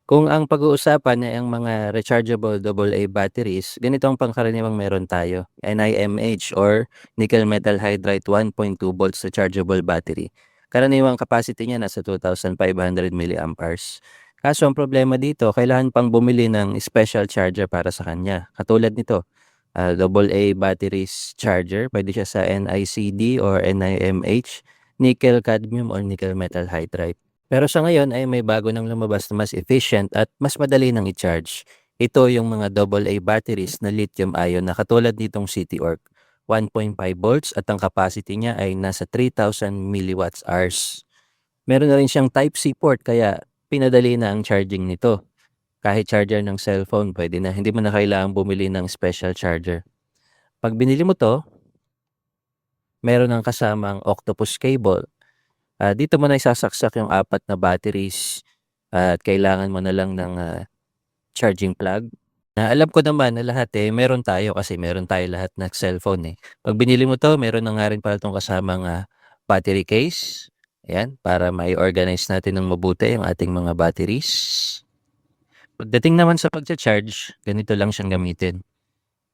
Kung ang pag-uusapan ay ang mga rechargeable AA batteries, ganito ang pangkaraniwang meron tayo, NIMH or nickel metal hydride 1.2 volts rechargeable battery. Karaniwang capacity niya nasa 2,500 milliamperes. Kaso ang problema dito, kailangan pang bumili ng special charger para sa kanya. Katulad nito, AA batteries charger, pwede siya sa NICD or NIMH, nickel cadmium or nickel metal hydride. Pero sa ngayon ay may bago ng lumabas na mas efficient at mas madali nang i-charge. Ito yung mga AA batteries na lithium-ion na katulad nitong CityOrc. 1.5 volts at ang capacity niya ay nasa 3,000 milliwatts hours. Meron na rin siyang Type-C port kaya pinadali na ang charging nito. Kahit charger ng cellphone pwede na, hindi mo na kailangang bumili ng special charger. Pag binili mo to, meron ng kasamang octopus cable. Dito mo na isasaksak yung 4 na batteries at kailangan mo na lang ng charging plug. Alam ko naman na lahat meron tayo kasi meron tayo lahat ng cellphone. Pag binili mo 'to, meron na nga rin pala 'tong kasamang battery case. Ayan, para mai-organize natin ng mabuti ang ating mga batteries. Pagdating naman sa pagcha-charge, ganito lang siyang gamitin.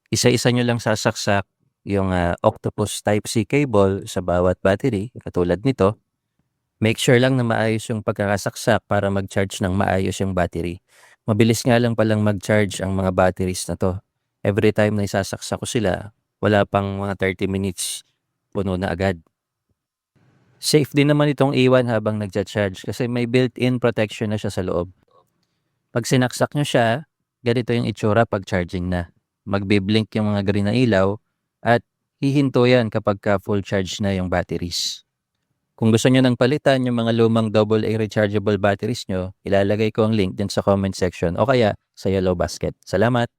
Isa-isa niyo lang sasaksak yung octopus Type-C cable sa bawat battery, katulad nito. Make sure lang na maayos yung pagkakasaksak para mag-charge ng maayos yung battery. Mabilis nga lang palang mag-charge ang mga batteries na 'to. Every time na isasaksak ko sila, wala pang mga 30 minutes, puno na agad. Safe din naman itong iwan habang nagcha-charge kasi may built-in protection na siya sa loob. 'Pag sinaksak niyo siya, ganito yung itsura 'pag charging na. Magbi-blink yung mga green na ilaw at hihinto yan kapagka full charge na yung batteries. Kung gusto niyo ng palitan yung mga lumang AA rechargeable batteries niyo, ilalagay ko ang link diyan sa comment section o kaya sa yellow basket. Salamat!